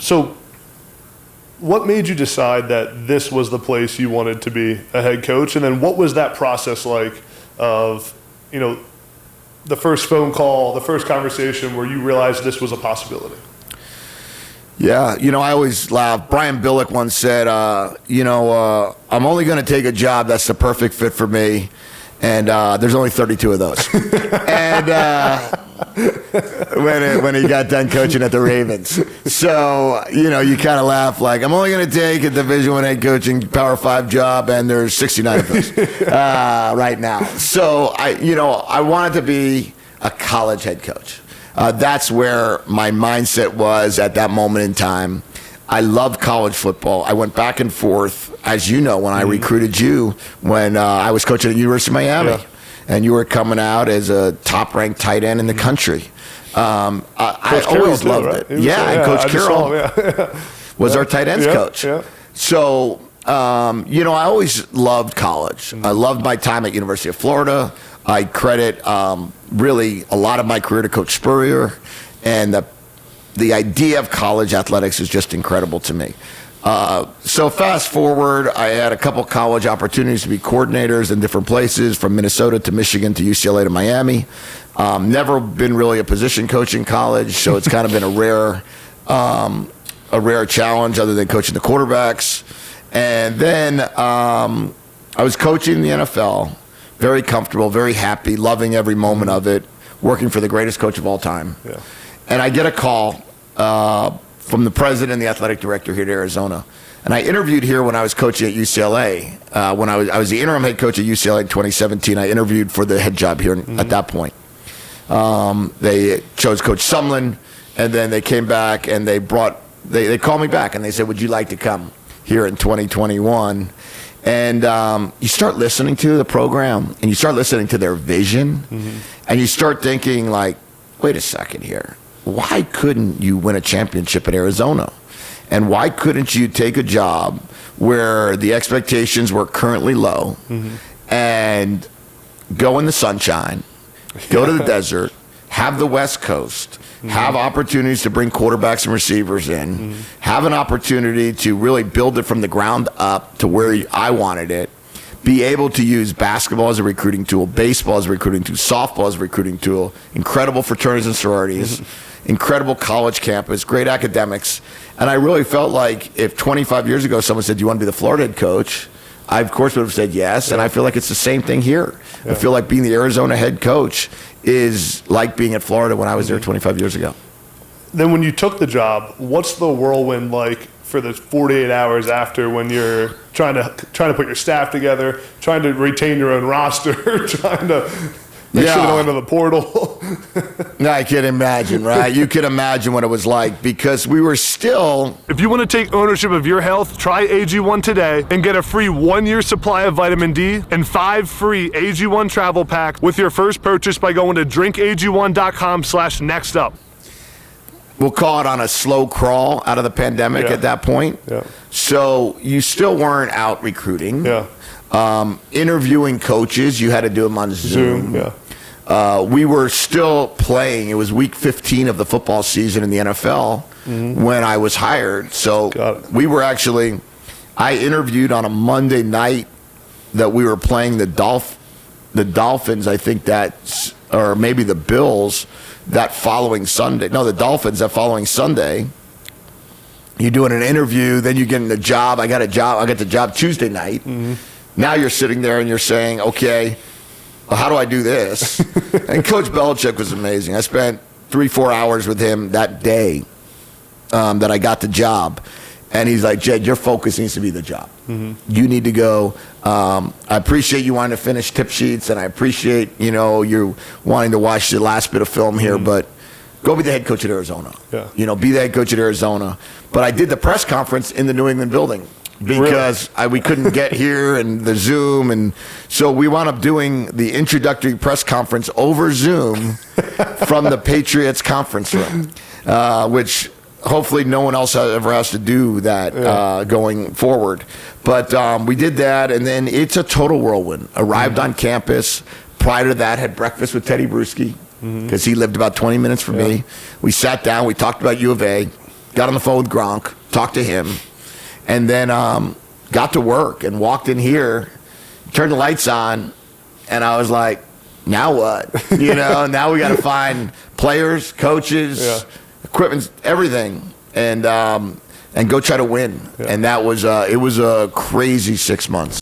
So what made you decide that this was the place you wanted to be a head coach? And then what was that process like of, the first phone call, the first conversation where you realized this was a possibility? Yeah, I always laugh. Brian Billick once said, I'm only going to take a job that's the perfect fit for me, and there's only 32 of those. And when he got done coaching at the Ravens. So, you kind of laugh like, I'm only going to take a Division I head coaching Power 5 job, and there's 69 of those right now. So, I wanted to be a college head coach. That's where my mindset was at that moment in time. I loved college football. I went back and forth, as you know, when I recruited you when I was coaching at the University of Miami. Yeah. And you were coming out as a top-ranked tight end in the country. I always loved it. And Coach Carroll was our tight ends coach. Yeah. So, I always loved college. I loved my time at University of Florida. I credit really a lot of my career to Coach Spurrier, and the idea of college athletics is just incredible to me. So fast forward, I had a couple college opportunities to be coordinators in different places, from Minnesota to Michigan to UCLA to Miami. Never been really a position coach in college, so it's kind of been a rare challenge other than coaching the quarterbacks. And then I was coaching the NFL, very comfortable, very happy, loving every moment of it, working for the greatest coach of all time. Yeah. And I get a call from the president and the athletic director here at Arizona. And I interviewed here when I was coaching at UCLA. When I was the interim head coach at UCLA in 2017, I interviewed for the head job here at that point. They chose Coach Sumlin, and then they came back and they called me back and they said, would you like to come here in 2021? And you start listening to the program, and you start listening to their vision, and you start thinking like, wait a second here. Why couldn't you win a championship at Arizona? And why couldn't you take a job where the expectations were currently low and go in the sunshine, go to the desert, have the West Coast, have opportunities to bring quarterbacks and receivers in, have an opportunity to really build it from the ground up to where I wanted it, be able to use basketball as a recruiting tool, baseball as a recruiting tool, softball as a recruiting tool, incredible fraternities and sororities, incredible college campus, great academics. And I really felt like if 25 years ago someone said, do you want to be the Florida head coach? I, of course, would have said yes. And I feel like it's the same thing here. Yeah. I feel like being the Arizona head coach is like being at Florida when I was there 25 years ago. Then when you took the job, what's the whirlwind like for the 48 hours after, when you're trying to put your staff together, trying to retain your own roster, trying to make sure they don't enter the portal? I can imagine, right? You can imagine what it was like, because we were still... If you want to take ownership of your health, try AG1 today and get a free 1-year supply of vitamin D and 5 free AG1 travel packs with your first purchase by going to drinkag1.com/nextup. We'll call it on a slow crawl out of the pandemic at that point. Yeah. So you still weren't out recruiting. Yeah. Interviewing coaches, you had to do them on Zoom. We were still playing. It was week 15 of the football season in the NFL when I was hired. So we were actually, I interviewed on a Monday night that we were playing the Dolphins, I think that, or maybe the Bills that following Sunday. No, the Dolphins that following Sunday. You're doing an interview, then you're getting the job. I got the job Tuesday night. Now you're sitting there and you're saying, okay, well, how do I do this? And Coach Belichick was amazing. I spent 3-4 hours with him that day that I got the job. And he's like, Jedd, your focus needs to be the job. You need to go. I appreciate you wanting to finish tip sheets, and I appreciate, you wanting to watch the last bit of film here, but go be the head coach at Arizona. Yeah. Be the head coach at Arizona. But I did the press conference in the New England building because we couldn't get here, and the Zoom. And so we wound up doing the introductory press conference over Zoom from the Patriots conference room, which hopefully no one else ever has to do that going forward. But we did that, and then it's a total whirlwind. Arrived on campus. Prior to that, had breakfast with Teddy Bruschi because he lived about 20 minutes from me. We sat down. We talked about U of A. got on the phone with Gronk, talked to him, and then got to work and walked in here, turned the lights on, and I was like, now what? Now we got to find players, coaches, equipment, everything, and go try to win. Yeah. And that was it was a crazy 6 months.